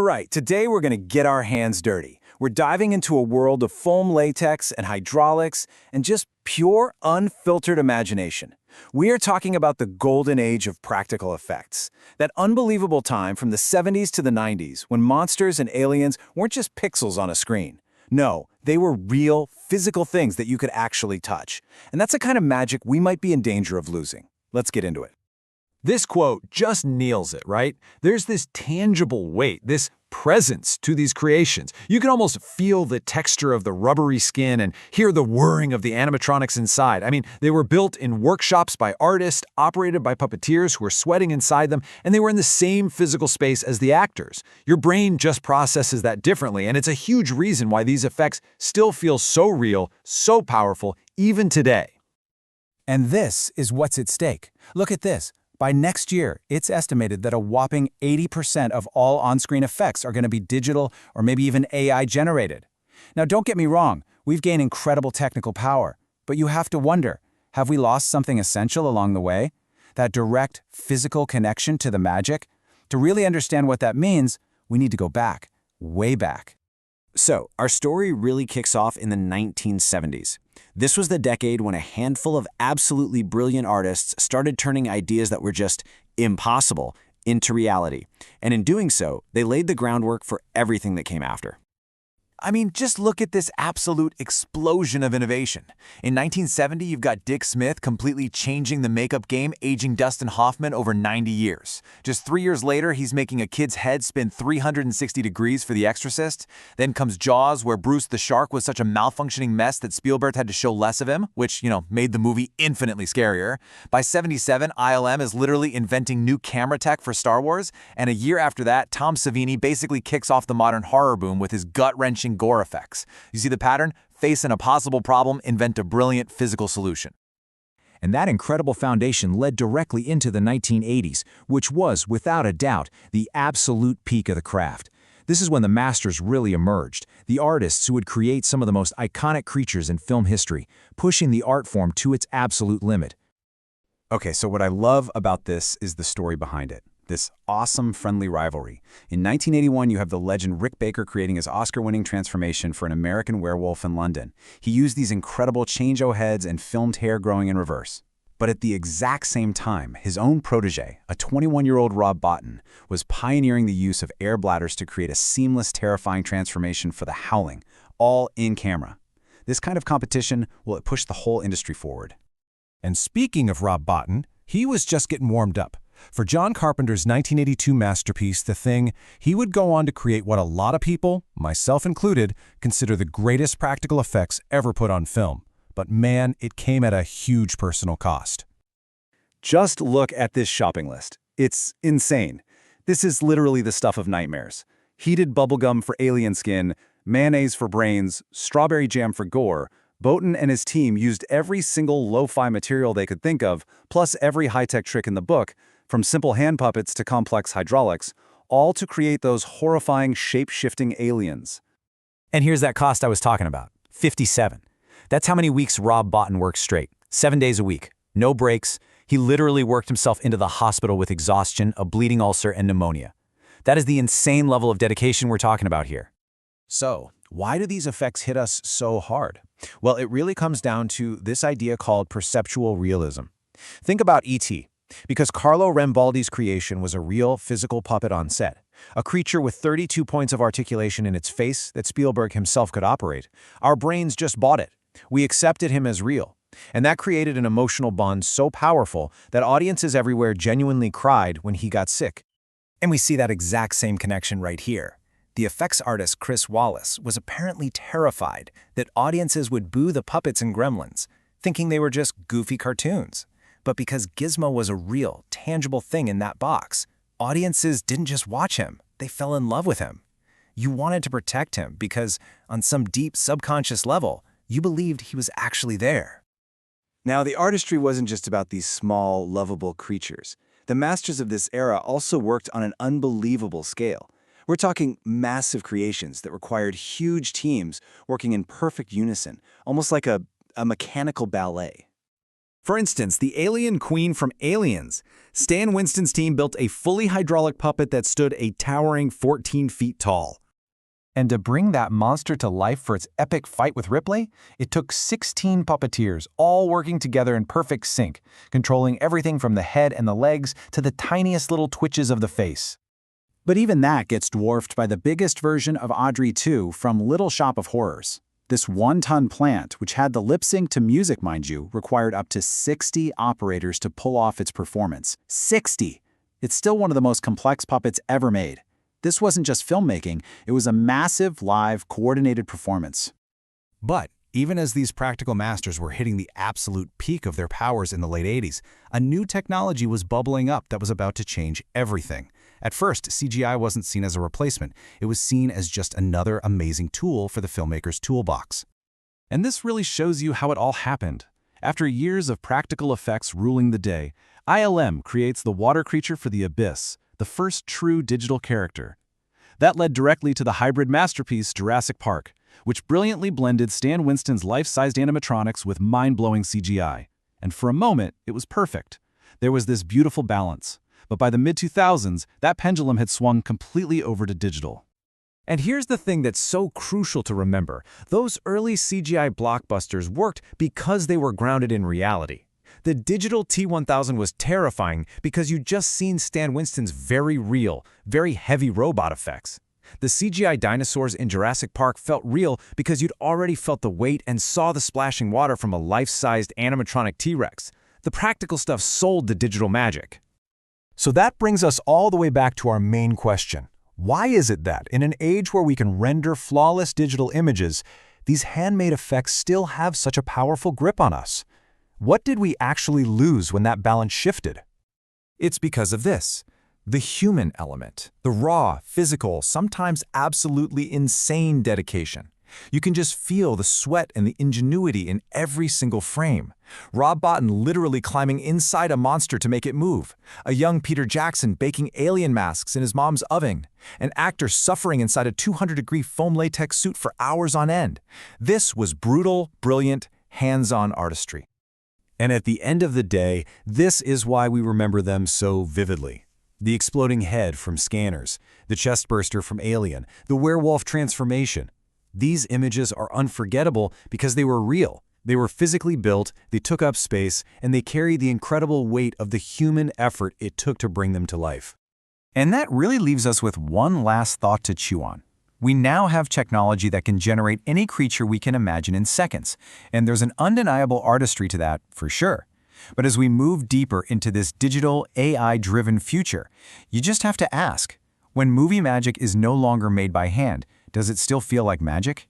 right, today we're going to get our hands dirty. We're diving into a world of foam latex and hydraulics and just pure, unfiltered imagination. We are talking about the golden age of practical effects. That unbelievable time from the 70s to the 90s when monsters and aliens weren't just pixels on a screen. No, they were real, physical things that you could actually touch. And that's a kind of magic we might be in danger of losing. Let's get into it. This quote just nails it, right? There's this tangible weight, this presence to these creations. You can almost feel the texture of the rubbery skin and hear the whirring of the animatronics inside. I mean, they were built in workshops by artists, operated by puppeteers who were sweating inside them, and they were in the same physical space as the actors. Your brain just processes that differently, and it's a huge reason why these effects still feel so real, so powerful, even today. And this is what's at stake. Look at this. By next year, it's estimated that a whopping 80% of all on-screen effects are going to be digital or maybe even AI-generated. Now, don't get me wrong, we've gained incredible technical power, but you have to wonder, have we lost something essential along the way? That direct, physical connection to the magic? To really understand what that means, we need to go back, way back. So, our story really kicks off in the 1970s. This was the decade when a handful of absolutely brilliant artists started turning ideas that were just impossible into reality. And in doing so, they laid the groundwork for everything that came after. I mean, just look at this absolute explosion of innovation. In 1970, you've got Dick Smith completely changing the makeup game, aging Dustin Hoffman over 90 years. Just 3 years later, he's making a kid's head spin 360 degrees for The Exorcist. Then comes Jaws, where Bruce the shark was such a malfunctioning mess that Spielberg had to show less of him, which, made the movie infinitely scarier. By 77, ILM is literally inventing new camera tech for Star Wars, and a year after that, Tom Savini basically kicks off the modern horror boom with his gut-wrenching gore effects. You see the pattern? Face an impossible problem, invent a brilliant physical solution. And that incredible foundation led directly into the 1980s, which was, without a doubt, the absolute peak of the craft. This is when the masters really emerged, the artists who would create some of the most iconic creatures in film history, pushing the art form to its absolute limit. Okay, so what I love about this is the story behind it. This awesome, friendly rivalry. In 1981, you have the legend Rick Baker creating his Oscar-winning transformation for An American Werewolf in London. He used these incredible change-o heads and filmed hair growing in reverse. But at the exact same time, his own protege, a 21-year-old Rob Bottin, was pioneering the use of air bladders to create a seamless, terrifying transformation for The Howling, all in camera. This kind of competition, well, it pushed the whole industry forward. And speaking of Rob Bottin, he was just getting warmed up. For John Carpenter's 1982 masterpiece, The Thing, he would go on to create what a lot of people, myself included, consider the greatest practical effects ever put on film. But man, it came at a huge personal cost. Just look at this shopping list. It's insane. This is literally the stuff of nightmares. Heated bubblegum for alien skin, mayonnaise for brains, strawberry jam for gore. Bottin and his team used every single lo-fi material they could think of, plus every high-tech trick in the book, from simple hand puppets to complex hydraulics, all to create those horrifying shape-shifting aliens. And here's that cost I was talking about, 57. That's how many weeks Rob Bottin worked straight, 7 days a week, no breaks. He literally worked himself into the hospital with exhaustion, a bleeding ulcer, and pneumonia. That is the insane level of dedication we're talking about here. So, why do these effects hit us so hard? Well, it really comes down to this idea called perceptual realism. Think about E.T., because Carlo Rambaldi's creation was a real physical puppet on set, a creature with 32 points of articulation in its face that Spielberg himself could operate. Our brains just bought it. We accepted him as real. And that created an emotional bond so powerful that audiences everywhere genuinely cried when he got sick. And we see that exact same connection right here. The effects artist Chris Wallace was apparently terrified that audiences would boo the puppets in Gremlins, thinking they were just goofy cartoons. But because Gizmo was a real, tangible thing in that box, audiences didn't just watch him, they fell in love with him. You wanted to protect him because, on some deep subconscious level, you believed he was actually there. Now, the artistry wasn't just about these small, lovable creatures. The masters of this era also worked on an unbelievable scale. We're talking massive creations that required huge teams working in perfect unison, almost like a mechanical ballet. For instance, the alien queen from Aliens. Stan Winston's team built a fully hydraulic puppet that stood a towering 14 feet tall. And to bring that monster to life for its epic fight with Ripley, it took 16 puppeteers, all working together in perfect sync, controlling everything from the head and the legs to the tiniest little twitches of the face. But even that gets dwarfed by the biggest version of Audrey 2 from Little Shop of Horrors. This one-ton plant, which had the lip sync to music, mind you, required up to 60 operators to pull off its performance. 60! It's still one of the most complex puppets ever made. This wasn't just filmmaking, it was a massive, live, coordinated performance. But even as these practical masters were hitting the absolute peak of their powers in the late 80s, a new technology was bubbling up that was about to change everything. At first, CGI wasn't seen as a replacement. It was seen as just another amazing tool for the filmmaker's toolbox. And this really shows you how it all happened. After years of practical effects ruling the day, ILM creates the water creature for the Abyss, the first true digital character. That led directly to the hybrid masterpiece Jurassic Park, which brilliantly blended Stan Winston's life-sized animatronics with mind-blowing CGI. And for a moment, it was perfect. There was this beautiful balance. But by the mid-2000s, that pendulum had swung completely over to digital. And here's the thing that's so crucial to remember. Those early CGI blockbusters worked because they were grounded in reality. The digital T-1000 was terrifying because you'd just seen Stan Winston's very real, very heavy robot effects. The CGI dinosaurs in Jurassic Park felt real because you'd already felt the weight and saw the splashing water from a life-sized animatronic T-Rex. The practical stuff sold the digital magic. So that brings us all the way back to our main question. Why is it that, in an age where we can render flawless digital images, these handmade effects still have such a powerful grip on us? What did we actually lose when that balance shifted? It's because of this. The human element. The raw, physical, sometimes absolutely insane dedication. You can just feel the sweat and the ingenuity in every single frame. Rob Bottin literally climbing inside a monster to make it move. A young Peter Jackson baking alien masks in his mom's oven. An actor suffering inside a 200-degree foam latex suit for hours on end. This was brutal, brilliant, hands-on artistry. And at the end of the day, this is why we remember them so vividly. The exploding head from Scanners, the chestburster from Alien, the werewolf transformation. These images are unforgettable because they were real. They were physically built, they took up space, and they carry the incredible weight of the human effort it took to bring them to life. And that really leaves us with one last thought to chew on. We now have technology that can generate any creature we can imagine in seconds, and there's an undeniable artistry to that, for sure. But as we move deeper into this digital, AI-driven future, you just have to ask, when movie magic is no longer made by hand, does it still feel like magic?